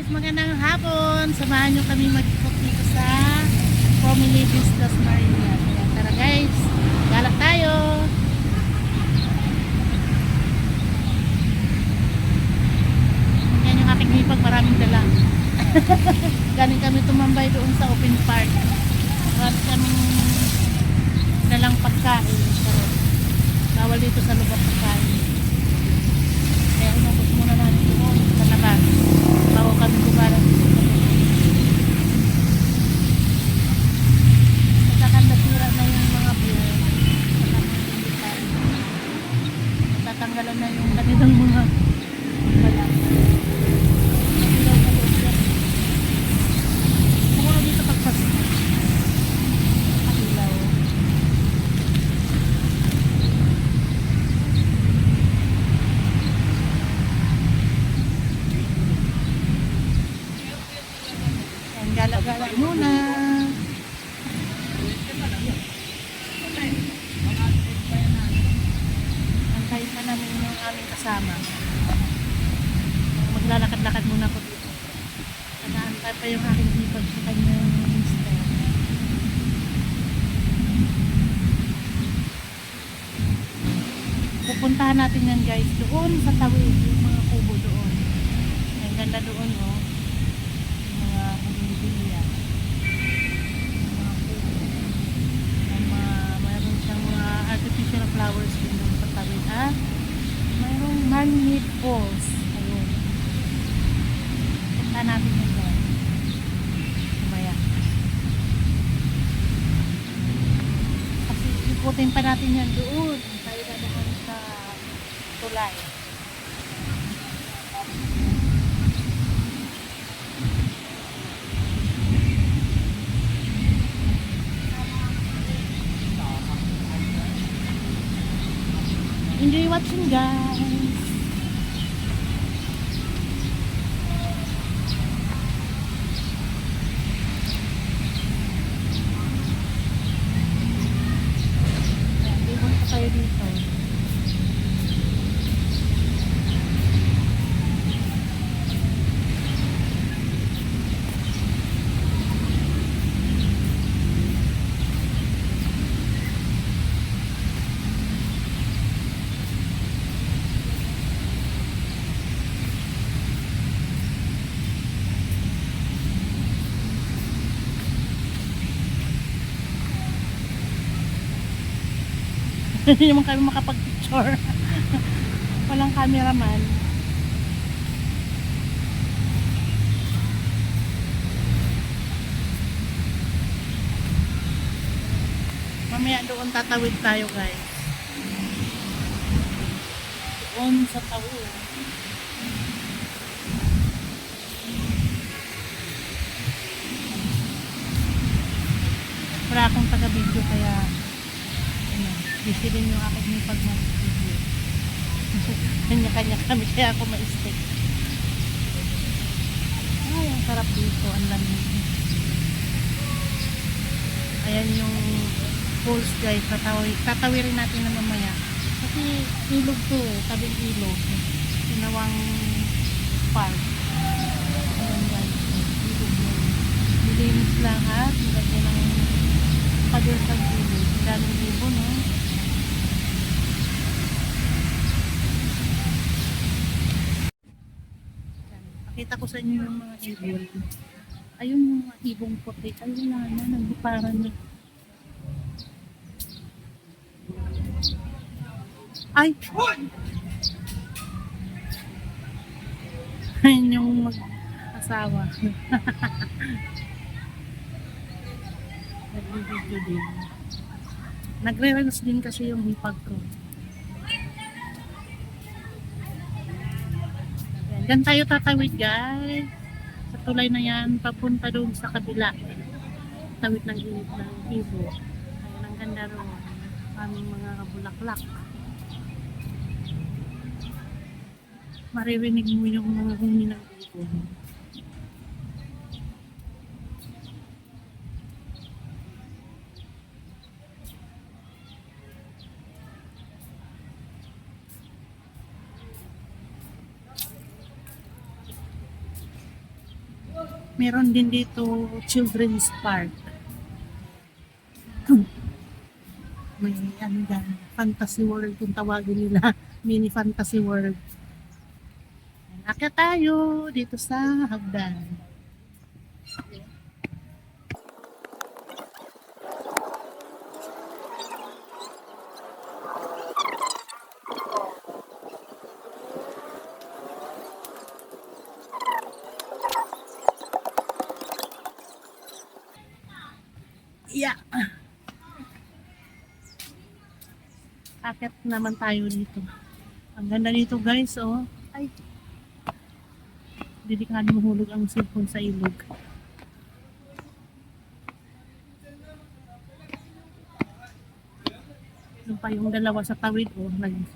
guys, magandang hapon. Samahan nyo kami mag-ikot dito sa Family Vistas Marina. Ayan, tara guys, galak tayo. Yan yung aking hipag, maraming dala. Galing kami tumambay doon sa open park. Marami kaming dalang pagkain. Pero bawal dito sa lubak pagkain. Kaya inabot muna natin doon sa labas bago kami bumarang dito sa loob. Nagkakandasira na yung mga beer, natatanggalan na yung kanilang mga balang. Kung dito pagpasok ilaw. Gala-gala muna. Antayin pa namin yung aming kasama. Maglalakad-lakad muna ko dito. Nag-aantay pa yung aking hipag sa kanyang mister. Pupuntahan natin yan guys doon sa tawid, yung mga kubo doon. Ang ganda doon oh. Mayroon siyang mga artificial flowers din doon sa tawid at mayroong man-made falls. Ayun. Punta natin yun doon. Sumaya. Kasi ikutin pa natin yan doon. Tayo na doon sa tulay. Enjoy watching guys. Libon pa tayo dito. Hindi naman kami makapag-picture. Walang cameraman. Mamaya doon tatawid tayo guys. Doon sa tawid. Wala akong taga-video kaya busy din yung aking hipag mag-video. Kanya-kanya kami kaya ako ma-stick. Ay, ang sarap dito. Ang lamig. Ayan yung falls guys. Tatawirin natin na mamaya. Kasi ilog to eh. Tabing ilog. Sinawang park. Ayan guys. Ilog yun. Nilinis lang ha. Nilagyan ng pader sa ilog. Daming libo no. Pakita ko sa inyo yung mga ibon. Ayun yung mga ibong puti. Ayun na, nagbuparan na. Ay! Ayun yung mag-asawa. Nag-video din. Nagre-release din kasi yung hipag ko. Diyan tayo tatawid guys. Sa tulay na yan, papunta doon sa kabila. Tawid ng ibo. Ayun, ang ganda roon. Aming mga bulaklak. Maririnig mo yung mga huni ng ibo. Meron din dito children's park. May ano dyan, fantasy world kung tawagin nila. Mini fantasy world. Akyat tayo dito sa hagdan. Yeah. Akyat naman tayo dito. Ang ganda dito guys, oh. Ay. Delikado mahulog ang cellphone sa ilog. Yung pa yung dalawa sa tawid, oh. Yung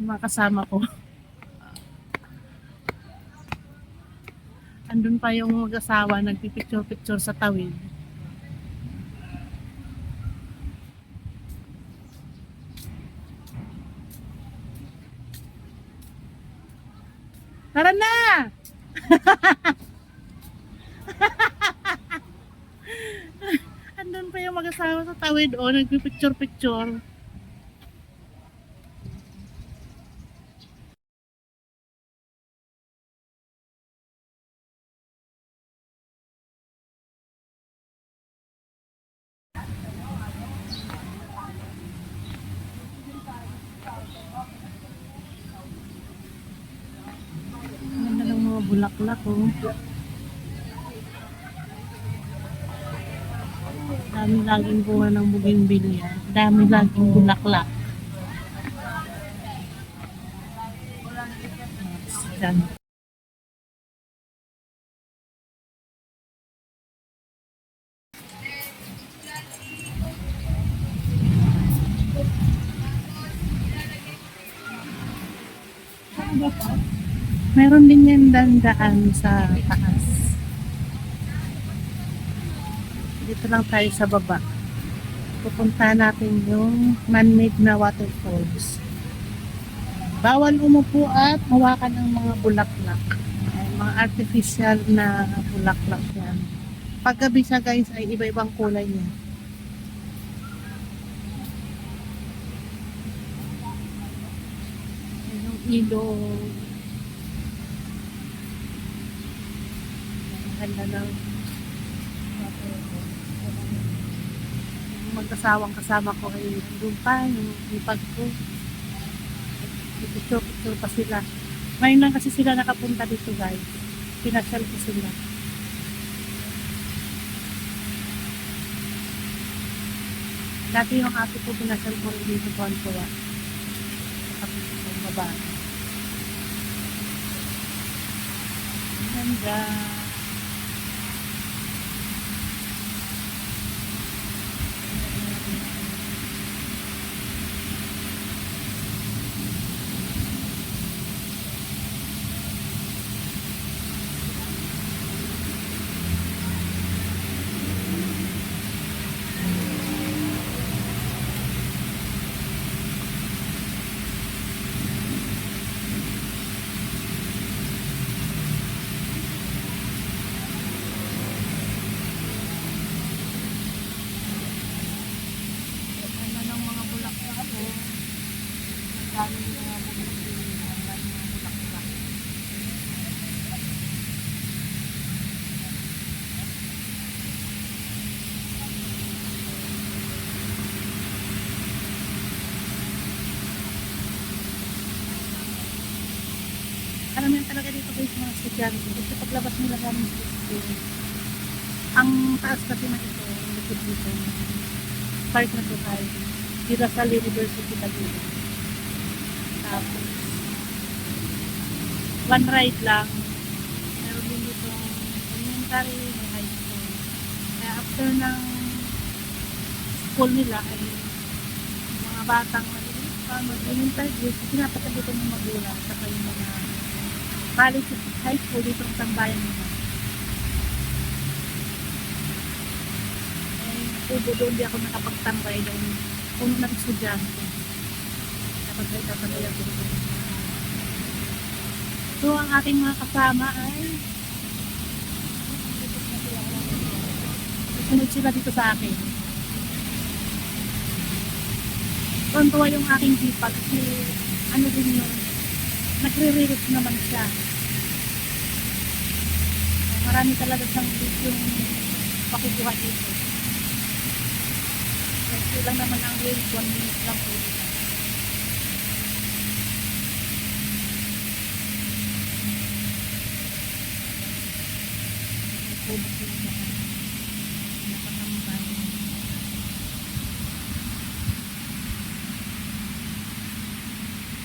mga kasama ko. Andun pa yung mag-asawa, nagpipicture-picture sa tawid. Tara na! Andun pa yung mag-asawa sa tawid, oh, nagpipicture-picture. Ganda ng mga bulaklak, oh. Dami laging bunga ng bougainvillea. Dami laging bulaklak. Yan. Meron din yan dandaan sa taas. Dito lang tayo sa baba. Pupunta natin yung man-made na waterfalls. Bawal umupo at hawakan ng mga bulaklak. Ay, mga artificial na bulaklak yan. Paggabi siya guys ay iba-ibang kulay niya. Yan yung ilog. Ang ganda ng mag-asawang kasama ko ay nandun pa yung ipag ko. Picture pa sila. Ngayon lang kasi sila nakapunta dito guys. Pinasyal ko sila. Dati yung ate ko pinasyal ko rin dito po ang tuwa. Tapos yung babae. Ang ganda. Ano ng mga bulaklak ako. Ang dami mga bumibili. Ang dami mga bulaklak. Karamihan talaga dito guys mga estudyante. Kasi paglabas nila galing sa school. Ang taas kasi na ito. Ang likod dito. Park na to tayo. Di Lasal University Taguig. Tapos one ride lang. Meron din dito elementary, may high school. Kaya after ng school nila ay mga batang maliliit pa, mag-interview, pinapatag dito ng magulang sa yung mga college at high school dito ang tambayan nila. Tubo doon di ako nakapagtambay doon. Puno ng estudyante. Dapat ay tatambay ako doon. So, ang aking mga kasama ay dito Sunod sila dito sa akin. Tuwan-tuwa yung aking hipag kasi ano din yun, nagre-reels naman siya. Marami talaga siyang yung pakukuha dito. Kasi lang naman ang reels, 1 minute lang po.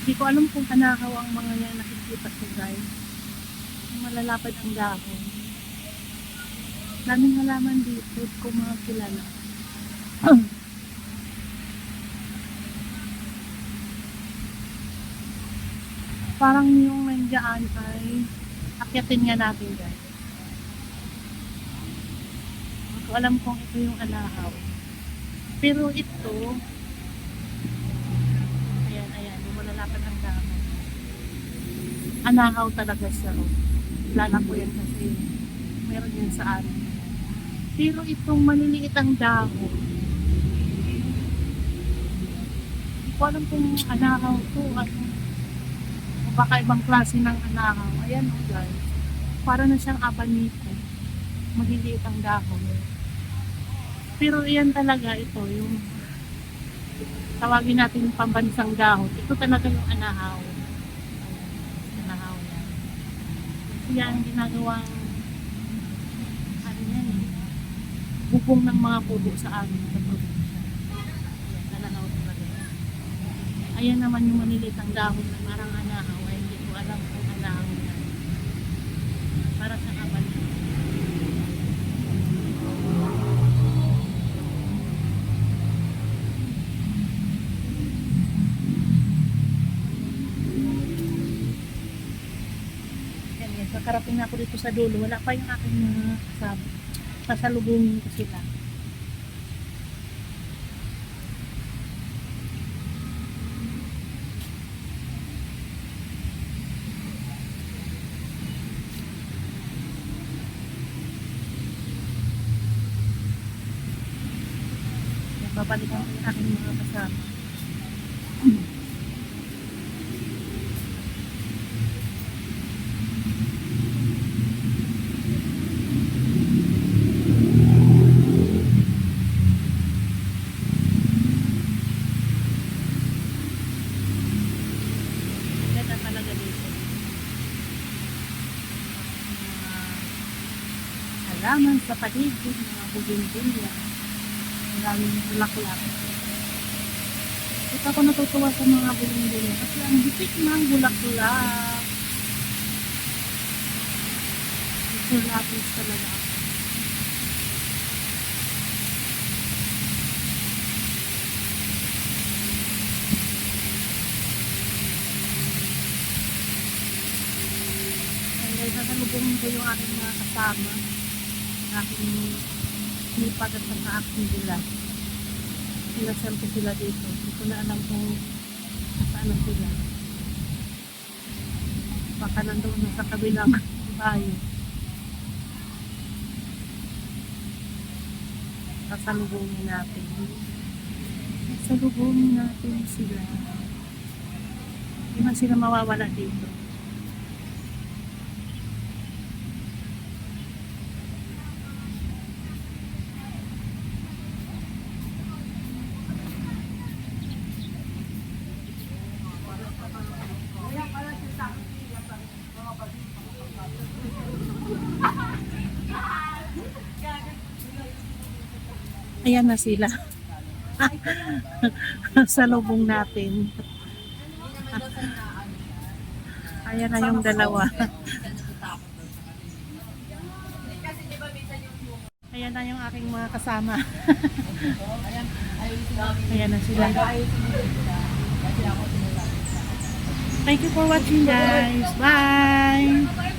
Hindi ko alam kung kanakaw ang mga yan nakikita ko guys. Malalapad ang dahon. Daming halaman dito kung mga kilala. Parang yung nandiyan ay akyatin nga natin guys. Hindi ko alam kung ito yung alahaw. Pero ito, ayan, yung malalapad ang dahon. Anahaw talaga siya. Lala ko yan kasi meron yun sa amin. Pero itong maliliit ang dahon, hindi ko alam kung anahaw to. O baka ibang klase ng anahaw. Ayan o guys. Para na siyang abaniko. Maliliit ang dahon. Pero iyan talaga ito. Yung tawagin natin yung pambansang dahon. Ito talaga yung anahaw. Anahaw yan. Yan ginagawang ano yan eh. Bubong ng mga pudo sa amin sa probinsya. Ayan, anahaw talaga. Ayan naman yung manilit ang dahon na marang anahaw. Ay hindi ko alam kung anahaw yan. Para sa kaban. Ayan guys, nakarating na ako dito sa dulo. Wala pa yung aking mga kasama. Sasalubungin ko sila. Babalikan ko yung aking mga kasama. Ganda talaga dito. Mga halaman sa paligid, mga bugin-bulya. Maraming bulaklak. Ito ako natutuwa sa mga bugin-bulya kasi ang hipit ng bulaklak. Ito lapis talaga ako. Dahil sasalubungin ko yung aking mga kasama, aking hipag at sa aking bilas. Sinasal ko sila dito. Hindi ko na alam kung saan na sila. Baka nandoon na sa kabilang bayo. Sasalubungin natin. Sasalubungin natin sila. Hindi man sila mawawala dito. Ayan na sila. Sa lubong natin. Ayan na yung dalawa. Ayan na yung aking mga kasama. Ayan na sila. Thank you for watching guys. Bye!